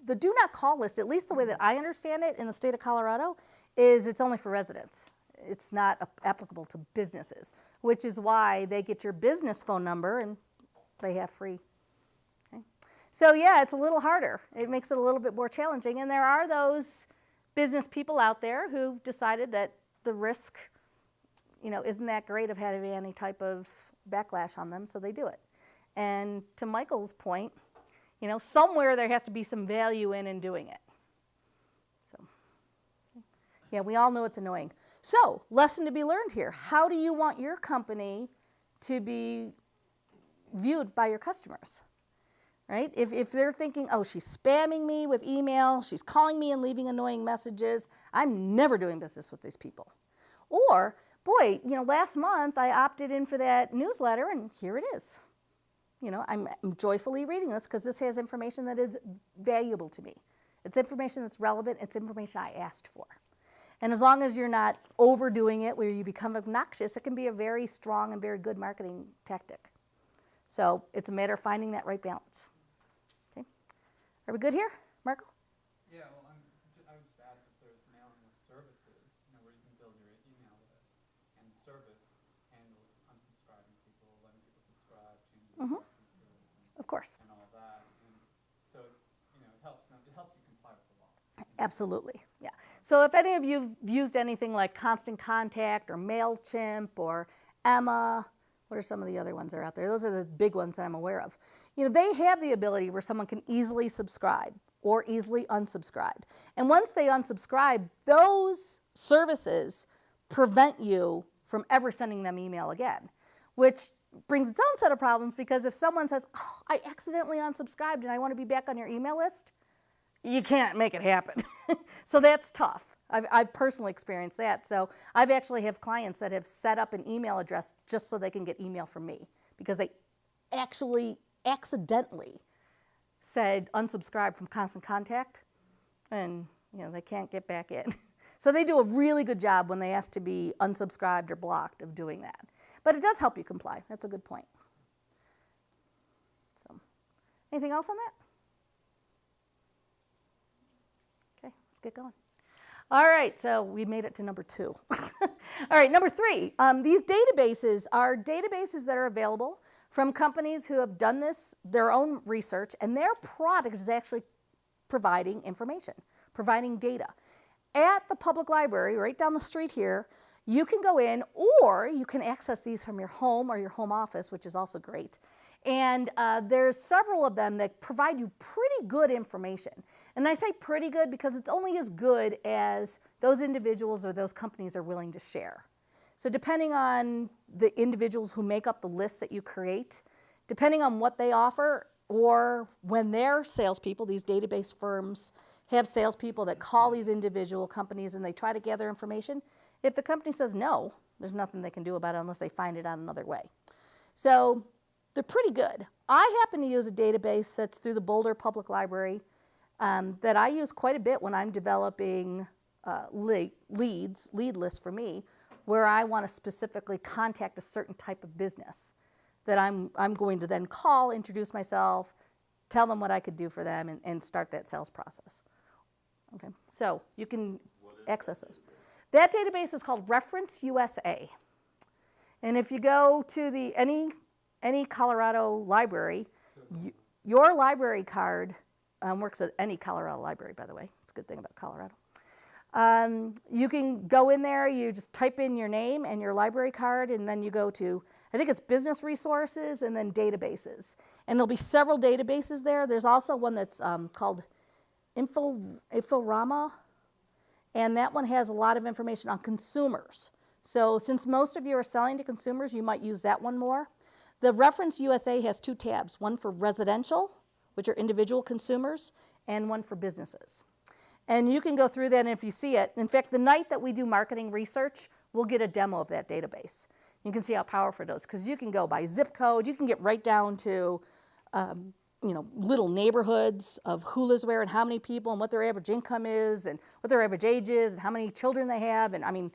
the do not call list, at least the way that I understand it in the state of Colorado, is it's only for residents. It's not applicable to businesses, which is why they get your business phone number and they have free. Okay? So yeah, it's a little harder. It makes it a little bit more challenging. And there are those business people out there who decided that the risk, isn't that great of having any type of backlash on them, so they do it. And to Michael's point, somewhere there has to be some value in doing it. So, yeah, we all know it's annoying. So, lesson to be learned here. How do you want your company to be viewed by your customers? Right? If they're thinking, oh, she's spamming me with email, she's calling me and leaving annoying messages, I'm never doing business with these people. Or, boy, last month I opted in for that newsletter and here it is. I'm joyfully reading this because this has information that is valuable to me. It's information that's relevant. It's information I asked for. And as long as you're not overdoing it where you become obnoxious, it can be a very strong and very good marketing tactic. So it's a matter of finding that right balance. Okay. Are we good here, Marco? Yeah, well, I would just add that there's mailing list services, where you can build your email list, and the service handles unsubscribing people, letting people subscribe, changing preferences, Of course. and all that. And so, it helps. Now, it helps you comply with the law. Absolutely, yeah. So if any of you have used anything like Constant Contact or MailChimp or Emma, what are some of the other ones that are out there? Those are the big ones that I'm aware of. They have the ability where someone can easily subscribe or easily unsubscribe. And once they unsubscribe, those services prevent you from ever sending them email again, which brings its own set of problems because if someone says, oh, I accidentally unsubscribed and I want to be back on your email list, you can't make it happen. So that's tough. I've personally experienced that. So I've actually have clients that have set up an email address just so they can get email from me because they actually accidentally said unsubscribe from Constant Contact and they can't get back in. So they do a really good job when they ask to be unsubscribed or blocked of doing that. But it does help you comply. That's a good point. So anything else on that? Okay, let's get going. All right, so we made it to number 2. All right, number 3. These databases are databases that are available from companies who have done their own research, and their product is actually providing information, providing data. At the public library, right down the street here, you can go in, or you can access these from your home or your home office, which is also great. And there's several of them that provide you pretty good information. And I say pretty good because it's only as good as those individuals or those companies are willing to share. So depending on the individuals who make up the lists that you create, depending on what they offer, or when their salespeople, these database firms, have salespeople that call these individual companies and they try to gather information, if the company says no, there's nothing they can do about it unless they find it out another way. So they're pretty good. I happen to use a database that's through the Boulder Public Library that I use quite a bit when I'm developing lead lists for me, where I want to specifically contact a certain type of business that I'm going to then call, introduce myself, tell them what I could do for them, and start that sales process. Okay, so you can access those. That database is called Reference USA. And if you go to any Colorado library, your library card works at any Colorado library, by the way. It's a good thing about Colorado. You can go in there, you just type in your name and your library card, and then you go to, I think it's business resources and then databases. And there'll be several databases there. There's also one that's called Inforama, and that one has a lot of information on consumers. So since most of you are selling to consumers, you might use that one more. The Reference USA has 2 tabs, one for residential, which are individual consumers, and one for businesses. And you can go through that, and if you see it, in fact, the night that we do marketing research, we'll get a demo of that database. You can see how powerful it is, because you can go by zip code, you can get right down to little neighborhoods of who lives where and how many people and what their average income is and what their average age is and how many children they have, and I mean,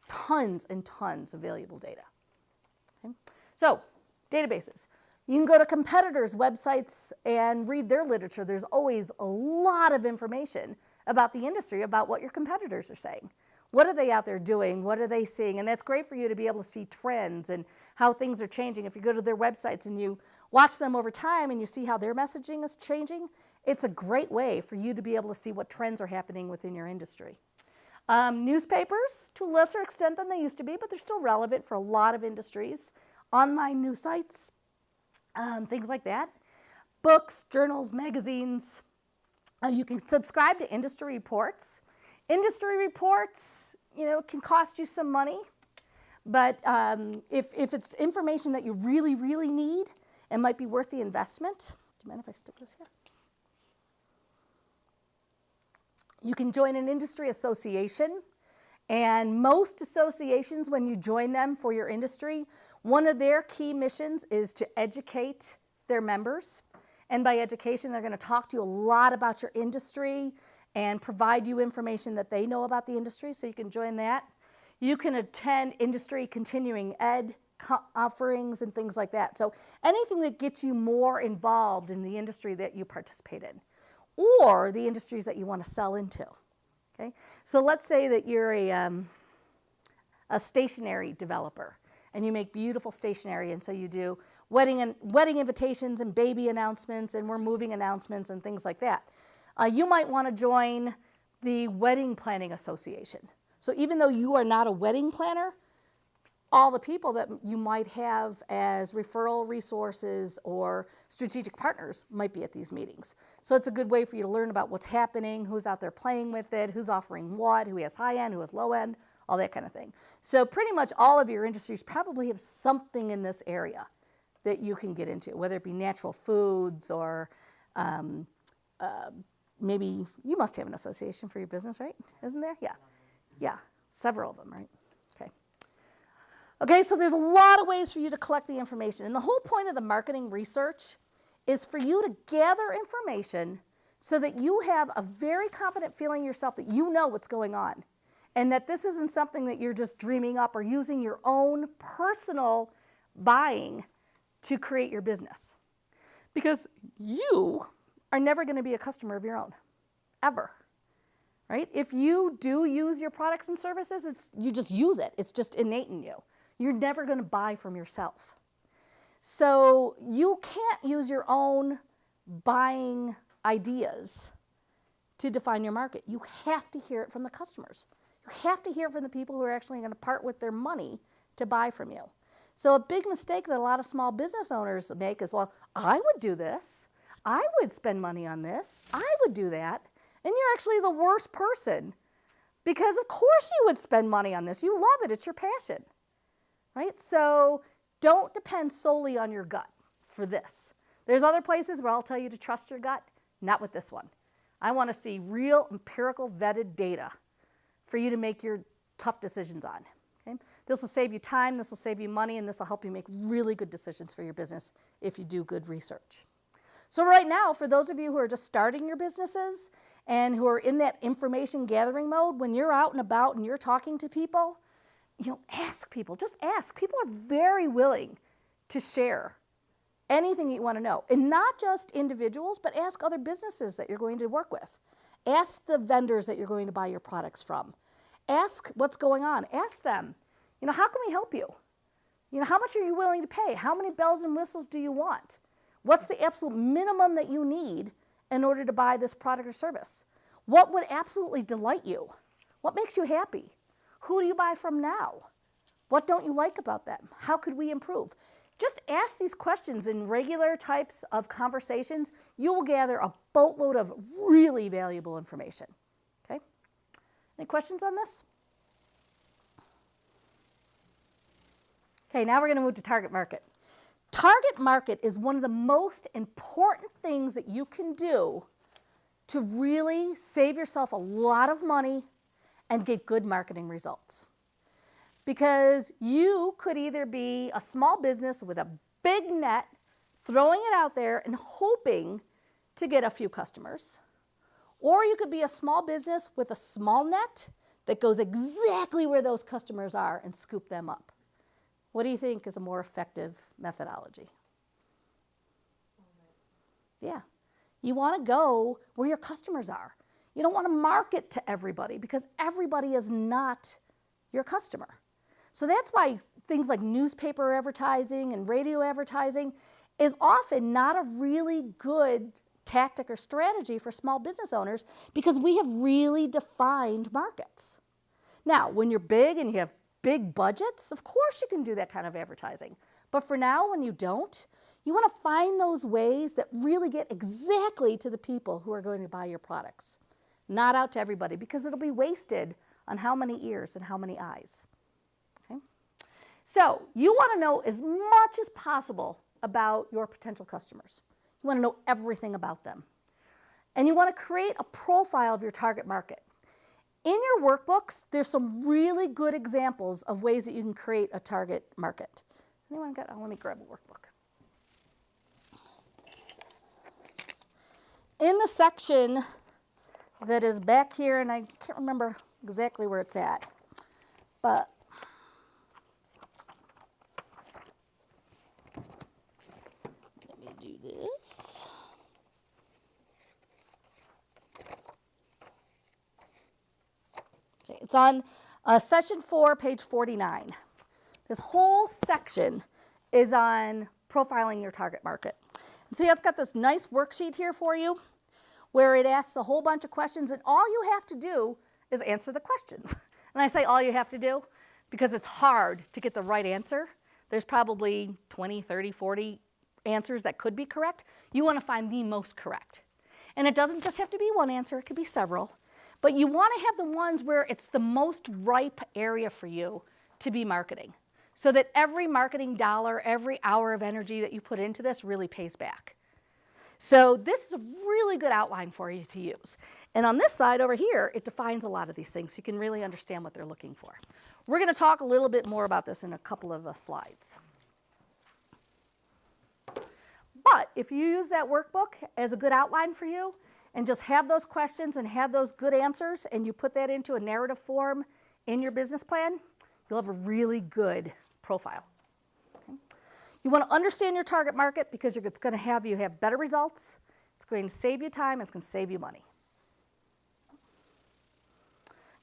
tons and tons of valuable data. Okay? So, databases. You can go to competitors' websites and read their literature. There's always a lot of information about the industry, about what your competitors are saying. What are they out there doing? What are they seeing? And that's great for you to be able to see trends and how things are changing. If you go to their websites and you watch them over time and you see how their messaging is changing, it's a great way for you to be able to see what trends are happening within your industry. Newspapers, to a lesser extent than they used to be, but they're still relevant for a lot of industries. Online news sites, things like that. Books, journals, magazines. You can subscribe to industry reports. Industry reports, can cost you some money, but if it's information that you really, really need, it might be worth the investment. Do you mind if I stick this here? You can join an industry association, and most associations, when you join them for your industry, one of their key missions is to educate their members. And by education, they're going to talk to you a lot about your industry and provide you information that they know about the industry, so you can join that. You can attend industry continuing ed offerings and things like that. So anything that gets you more involved in the industry that you participate in, or the industries that you want to sell into. Okay? So let's say that you're a stationery developer, and you make beautiful stationery, and so you do wedding invitations and baby announcements and we're moving announcements and things like that. You might want to join the Wedding Planning Association. So even though you are not a wedding planner, all the people that you might have as referral resources or strategic partners might be at these meetings. So it's a good way for you to learn about what's happening, who's out there playing with it, who's offering what, who has high end, who has low end, all that kind of thing. So pretty much all of your industries probably have something in this area that you can get into, whether it be natural foods or maybe you must have an association for your business, right? Isn't there? Yeah. Yeah, several of them, right? Okay, so there's a lot of ways for you to collect the information. And the whole point of the marketing research is for you to gather information so that you have a very confident feeling yourself that you know what's going on. And that this isn't something that you're just dreaming up or using your own personal buying to create your business. Because you are never going to be a customer of your own, ever. Right? If you do use your products and services, you just use it. It's just innate in you. You're never going to buy from yourself. So you can't use your own buying ideas to define your market. You have to hear it from the customers. You have to hear from the people who are actually going to part with their money to buy from you. So a big mistake that a lot of small business owners make is, well, I would do this. I would spend money on this. I would do that. And you're actually the worst person, because of course you would spend money on this. You love it. It's your passion. Right? So don't depend solely on your gut for this. There's other places where I'll tell you to trust your gut, not with this one. I want to see real empirical vetted data for you to make your tough decisions on. Okay? This will save you time, this will save you money, and this will help you make really good decisions for your business if you do good research. So right now, for those of you who are just starting your businesses and who are in that information gathering mode, when you're out and about and you're talking to people, ask people. Just ask. People are very willing to share anything you want to know. And not just individuals, but ask other businesses that you're going to work with. Ask the vendors that you're going to buy your products from. Ask what's going on. Ask them, how can we help you? How much are you willing to pay? How many bells and whistles do you want? What's the absolute minimum that you need in order to buy this product or service? What would absolutely delight you? What makes you happy? Who do you buy from now? What don't you like about them? How could we improve? Just ask these questions in regular types of conversations. You will gather a boatload of really valuable information. Okay? Any questions on this? Okay, now we're going to move to target market. Target market is one of the most important things that you can do to really save yourself a lot of money and get good marketing results. Because you could either be a small business with a big net, throwing it out there and hoping to get a few customers, or you could be a small business with a small net that goes exactly where those customers are and scoop them up. What do you think is a more effective methodology? Yeah. You want to go where your customers are. You don't want to market to everybody because everybody is not your customer. So that's why things like newspaper advertising and radio advertising is often not a really good tactic or strategy for small business owners because we have really defined markets. Now, when you're big and you have big budgets, of course you can do that kind of advertising. But for now, when you don't, you want to find those ways that really get exactly to the people who are going to buy your products, not out to everybody, because it'll be wasted on how many ears and how many eyes. Okay? So you want to know as much as possible about your potential customers. You want to know everything about them. And you want to create a profile of your target market. In your workbooks, there's some really good examples of ways that you can create a target market. Anyone got? Oh, let me grab a workbook. In the section that is back here, and I can't remember exactly where it's at, but let me do this. Okay, it's on session 4, page 49. This whole section is on profiling your target market. And see, it's got this nice worksheet here for you where it asks a whole bunch of questions, and all you have to do is answer the questions. And I say all you have to do because it's hard to get the right answer. There's probably 20, 30, 40 answers that could be correct. You want to find the most correct. And it doesn't just have to be one answer, it could be several. But you want to have the ones where it's the most ripe area for you to be marketing, so that every marketing dollar, every hour of energy that you put into this really pays back. So this is a really good outline for you to use. And on this side over here, it defines a lot of these things so you can really understand what they're looking for. We're going to talk a little bit more about this in a couple of slides. But if you use that workbook as a good outline for you and just have those questions and have those good answers and you put that into a narrative form in your business plan, you'll have a really good profile. Okay? You want to understand your target market because it's going to have you have better results, it's going to save you time, it's going to save you money.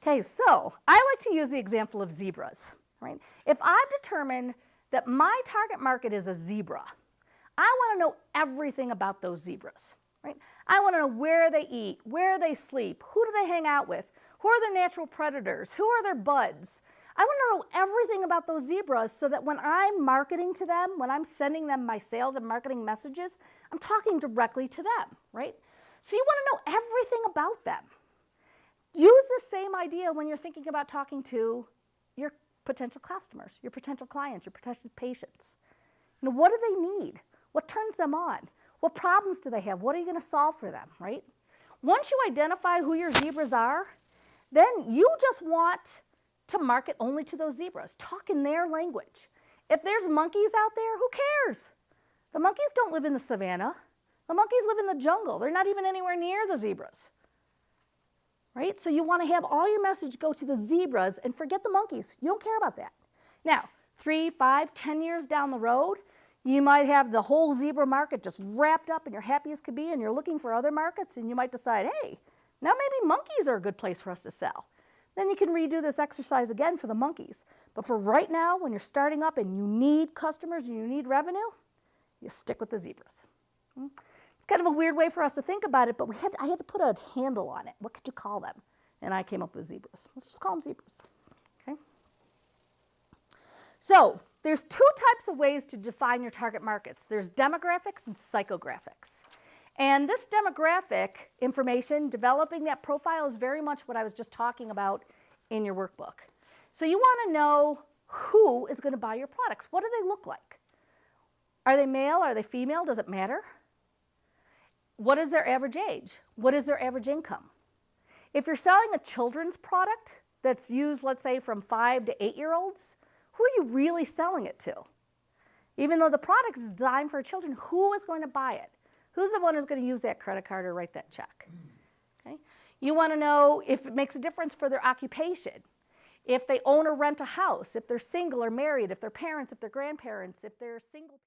Okay, so I like to use the example of zebras. Right? If I've determined that my target market is a zebra, I want to know everything about those zebras. Right? I want to know where they eat, where they sleep, who do they hang out with, who are their natural predators, who are their buds. I want to know everything about those zebras so that when I'm marketing to them, when I'm sending them my sales and marketing messages, I'm talking directly to them, right? So you want to know everything about them. Use the same idea when you're thinking about talking to your potential customers, your potential clients, your potential patients. You know, what do they need? What turns them on? What problems do they have? What are you going to solve for them, right? Once you identify who your zebras are, then you just want to market only to those zebras. Talk in their language. If there's monkeys out there, who cares? The monkeys don't live in the savannah. The monkeys live in the jungle. They're not even anywhere near the zebras. Right? So you want to have all your message go to the zebras and forget the monkeys. You don't care about that. Now, 3, 5, 10 years down the road, you might have the whole zebra market just wrapped up and you're happy as could be and you're looking for other markets and you might decide, hey, now maybe monkeys are a good place for us to sell. Then you can redo this exercise again for the monkeys. But for right now, when you're starting up and you need customers and you need revenue, you stick with the zebras. It's kind of a weird way for us to think about it, but I had to put a handle on it. What could you call them? And I came up with zebras. Let's just call them zebras. Okay? So there's 2 types of ways to define your target markets. There's demographics and psychographics. And this demographic information, developing that profile, is very much what I was just talking about in your workbook. So you want to know who is going to buy your products. What do they look like? Are they male? Are they female? Does it matter? What is their average age? What is their average income? If you're selling a children's product that's used, let's say, from 5 to 8-year-olds, who are you really selling it to? Even though the product is designed for children, who is going to buy it? Who's the one who's going to use that credit card or write that check? Okay? You want to know if it makes a difference for their occupation, if they own or rent a house, if they're single or married, if they're parents, if they're grandparents, if they're single.